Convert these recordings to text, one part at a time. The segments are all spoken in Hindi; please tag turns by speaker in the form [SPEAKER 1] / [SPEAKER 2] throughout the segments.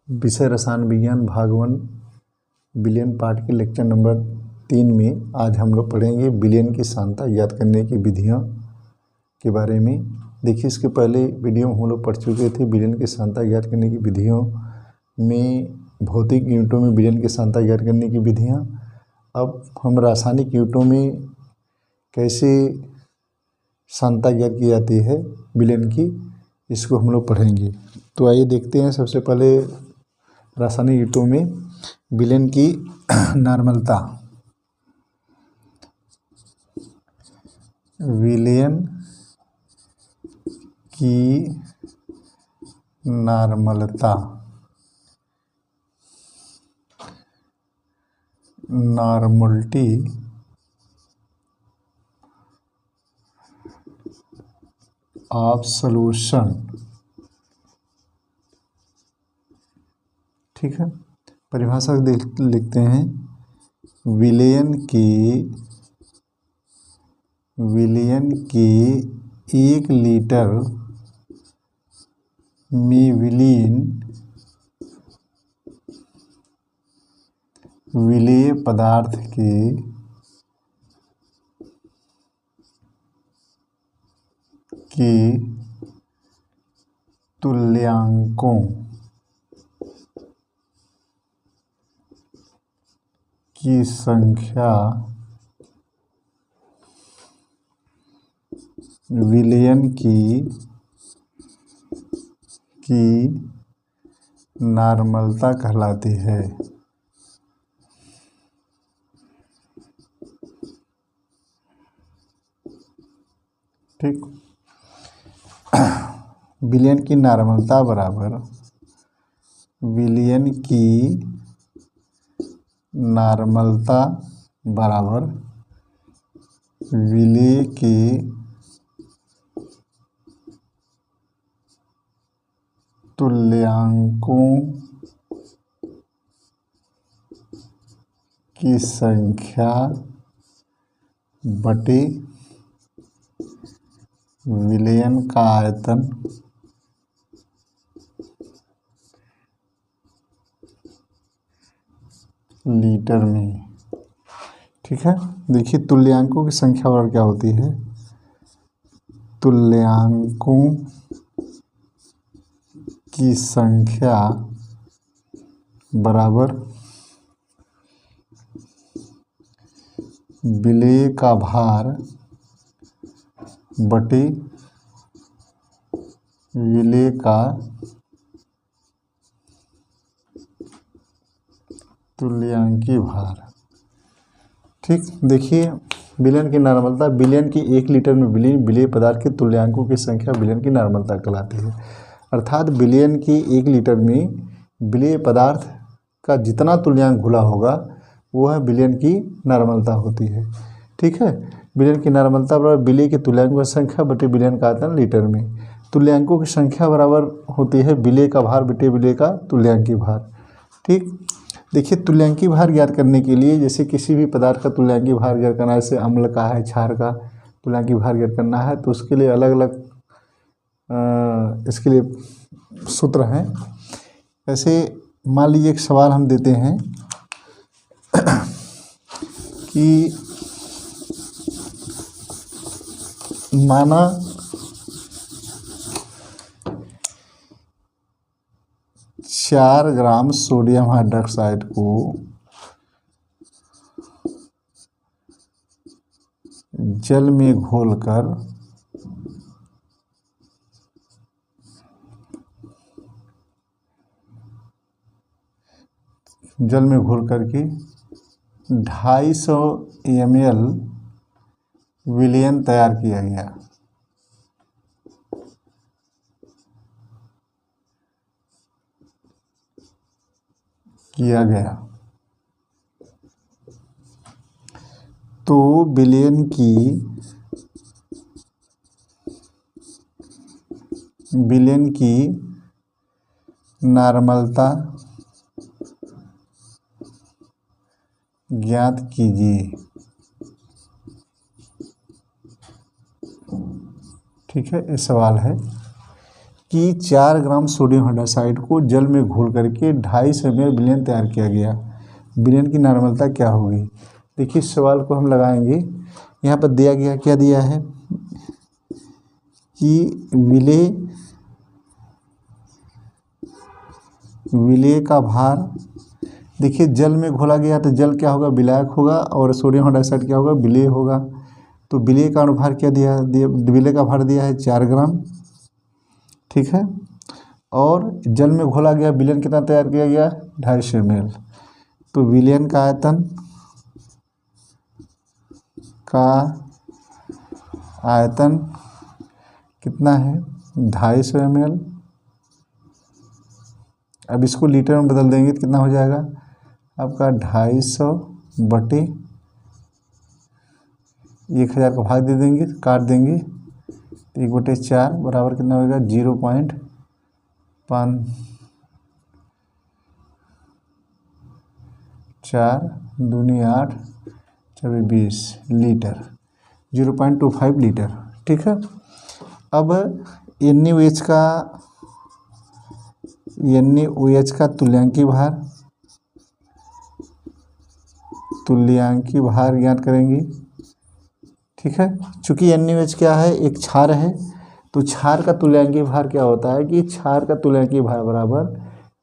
[SPEAKER 1] विषय रसायन विज्ञान भाग 1 विलयन पार्ट के लेक्चर नंबर 3 में आज हम लोग पढ़ेंगे विलयन की सांद्रता ज्ञात करने की विधियां के बारे में। देखिए, इसके पहले वीडियो में हम लोग पढ़ चुके थे विलयन की सांद्रता ज्ञात करने की विधियों में, भौतिक यूनिटों में विलयन की सांद्रता ज्ञात करने की विधियां। अब हम रासायनिक यूनिटों में कैसे सांद्रता ज्ञात की जाती है विलयन की, इसको हम लोग पढ़ेंगे। तो आइए देखते हैं। सबसे पहले रासायनिक यूनिटों में विलयन की नॉर्मलता। विलयन की नॉर्मलता, नॉर्मलिटी ऑफ सॉल्यूशन, ठीक है। परिभाषा लिखते हैं, विलयन की 1 लीटर में विलेय पदार्थ के तुल्यांकों की संख्या विलयन की नॉर्मलता कहलाती है। ठीक, विलयन की नॉर्मलता बराबर विलयन की नॉर्मलता बराबर विलेय के तुल्यांकों की संख्या बटे विलयन का आयतन लीटर में। ठीक है, देखिए तुल्यांकों की संख्या बराबर क्या होती है, तुल्यांकों की संख्या बराबर विलेय का भार बटे विलेय का तुल्यांकीय भार। ठीक, देखिए विलयन की नॉर्मलता, विलयन की 1 लीटर में विलेय पदार्थ के तुल्यांकों की संख्या विलयन की नॉर्मलता कहलाती है। अर्थात विलयन की 1 लीटर में विलेय पदार्थ का जितना तुल्यांक घुला होगा वह विलयन की नॉर्मलता होती है। ठीक है, विलयन की नॉर्मलता बराबर विलेय के तुल्यांकों की संख्या बटे विलयन का आयतन लीटर में। तुल्यांकों की संख्या बराबर होती है विलेय का भार बटे विलेय का तुल्यांकीय भार। ठीक, देखिए तुल्यांकीय भार ज्ञात करने के लिए, जैसे किसी भी पदार्थ का तुल्यांकीय भार ज्ञात करना है, जैसे अम्ल का है, क्षार का तुल्यांकीय भार ज्ञात करना है, तो उसके लिए अलग अलग इसके लिए सूत्र हैं। ऐसे मान लीजिए एक सवाल हम देते हैं कि माना 4 ग्राम सोडियम हाइड्रोक्साइड को जल में घोलकर के 250 ml विलयन तैयार किया गया तो विलयन की नॉर्मलता ज्ञात कीजिए। ठीक है, ये सवाल है। कि 4 ग्राम सोडियम हाइड्रोक्साइड को जल में घोल करके 250 ml विलयन तैयार किया गया। विलयन की नॉर्मलता क्या होगी? देखिए इस सवाल को हम लगाएंगे। यहाँ पर दिया गया, क्या दिया है कि विलेय का भार, देखिए जल में घोला गया तो जल क्या होगा? विलायक होगा, और सोडियम हाइड्रोक्साइड क्या होगा? विलेय होगा। तो विलेय का अनुभार क्या दिया? विलेय का भार दिया है 4 ग्राम, ठीक है। और जल में घोला गया विलयन कितना तैयार किया गया? 250 ml। तो विलयन का आयतन कितना है? 250 ml। अब इसको लीटर में बदल देंगे तो कितना हो जाएगा आपका? 250 बटे 1000 का भाग दे देंगे, काट देंगे तो 1/4 बराबर कितना होगा? 0.5 4 दूनी 8 4 20 लीटर, 0.25 लीटर, ठीक है। अब NaOH का तुल्यांकी भार ज्ञात करेंगे, ठीक है। चूंकि NaOH क्या है? एक क्षार है, तो क्षार का तुल्यांकी भार क्या होता है कि क्षार का तुल्यांकी भार बराबर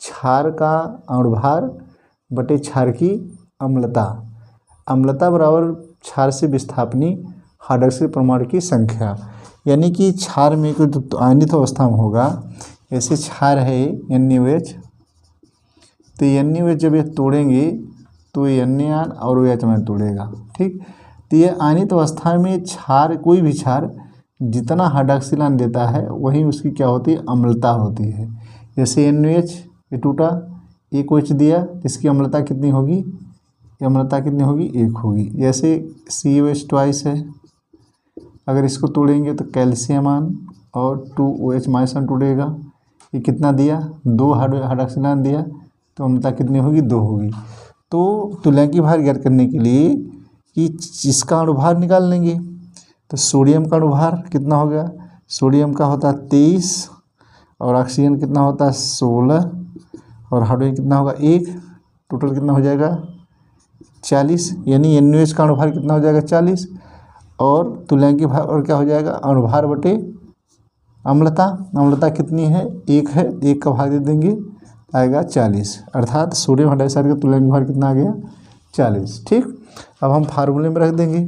[SPEAKER 1] क्षार का अणुभार बटे क्षार की अम्लता। अम्लता बराबर क्षार से विस्थापनी हाइड्रोक्सिल परमाणु की संख्या। यानी कि क्षार में जो आयनित अवस्था में होगा, ऐसे क्षार है NaOH, तो NaOH जब ये तोड़ेंगे तो Na और OH में तोड़ेगा, ठीक। तो ये आयनित अवस्था में क्षार, कोई भी क्षार जितना हाइड्रोक्सिल आयन देता है वही उसकी क्या होती है? अम्लता होती है। जैसे NaOH ये टूटा, एक OH दिया, इसकी अम्लता कितनी होगी? ये अम्लता कितनी होगी? 1 होगी। जैसे COH ट्वाइस है, अगर इसको तोड़ेंगे तो कैल्शियम आयन और 2OH माइनस आयन टूटेगा। ये कितना दिया? 2 हाइड्रोक्सिल आयन दिया, तो अम्लता कितनी होगी? 2 होगी। तो तुल्यांकी भार ज्ञात करने के लिए कि इसका अणुभार निकाल लेंगे, तो सोडियम का अणुभार कितना हो गया? सोडियम का होता है 23, और ऑक्सीजन कितना होता है? 16, और हाइड्रोजन कितना होगा? 1। टोटल कितना हो जाएगा? 40। यानी NaOH का अणुभार कितना हो जाएगा? 40। और तुल्यांकी भार और क्या हो जाएगा? अणुभार बटे अम्लता। अम्लता कितनी है? 1 है, 1 का भाग दे देंगे, आएगा 40। अर्थात सोडियम हाइड्रोक्साइड का तुल्यांकी भार कितना आ गया? 40, ठीक। अब हम फार्मूले में रख देंगे,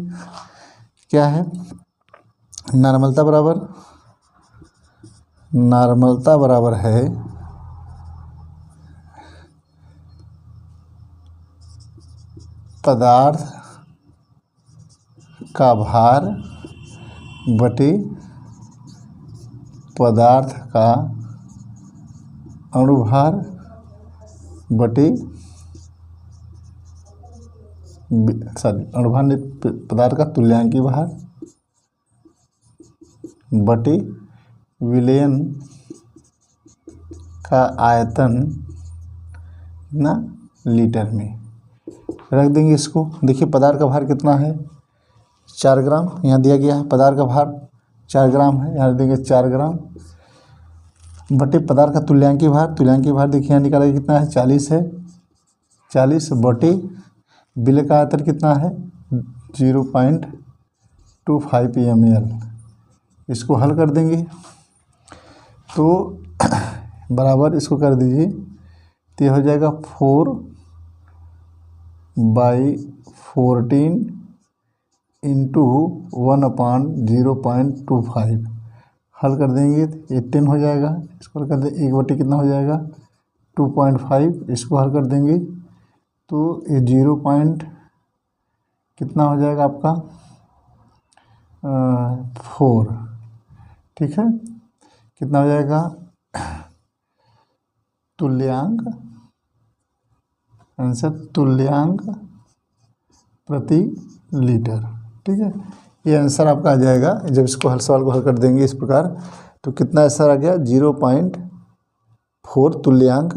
[SPEAKER 1] क्या है? नॉर्मलता बराबर है पदार्थ का भार बटे पदार्थ का अणुभार बटे अणुभार ने पदार्थ का तुल्यांकी भार बटे विलयन का आयतन ना लीटर में रख देंगे इसको। देखिए पदार्थ का भार कितना है? 4 ग्राम यहाँ दिया गया है। पदार्थ का भार 4 ग्राम है, यहाँ देंगे 4 ग्राम बटे पदार्थ का तुल्यांकी भार देखिए यहाँ निकाला कितना है? 40 है। 40 बटे विलय का आयतन कितना है? 0.25 ml। इसको हल कर देंगे तो बराबर इसको कर दीजिए, तो ये हो जाएगा 4/14 इंटू 1/0.25। हल कर देंगे तो 10 हो जाएगा। इसको हल कर दें, 1/, कितना हो जाएगा? 2.5। इसको हल कर देंगे तो ये 0. कितना हो जाएगा आपका? 4, ठीक है। कितना हो जाएगा? तुल्यांक, आंसर तुल्यांक प्रति लीटर, ठीक है। ये आंसर आपका आ जाएगा जब इसको सवाल को हल कर देंगे इस प्रकार। तो कितना आंसर आ गया? 0.4 तुल्यांक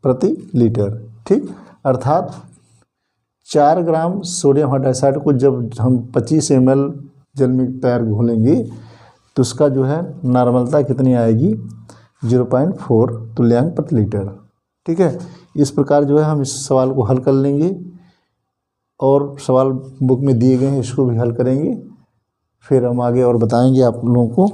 [SPEAKER 1] प्रति लीटर, ठीक। अर्थात 4 ग्राम सोडियम हाइड्रोक्साइड को जब हम 25 ml जल में तैयार घोलेंगे तो उसका जो है नॉर्मलता कितनी आएगी 0.4 तुल्यांक प्रति लीटर। ठीक है, इस प्रकार जो है हम इस सवाल को हल कर लेंगे और सवाल बुक में दिए गए हैं इसको भी हल करेंगे, फिर हम आगे और बताएंगे आप लोगों को।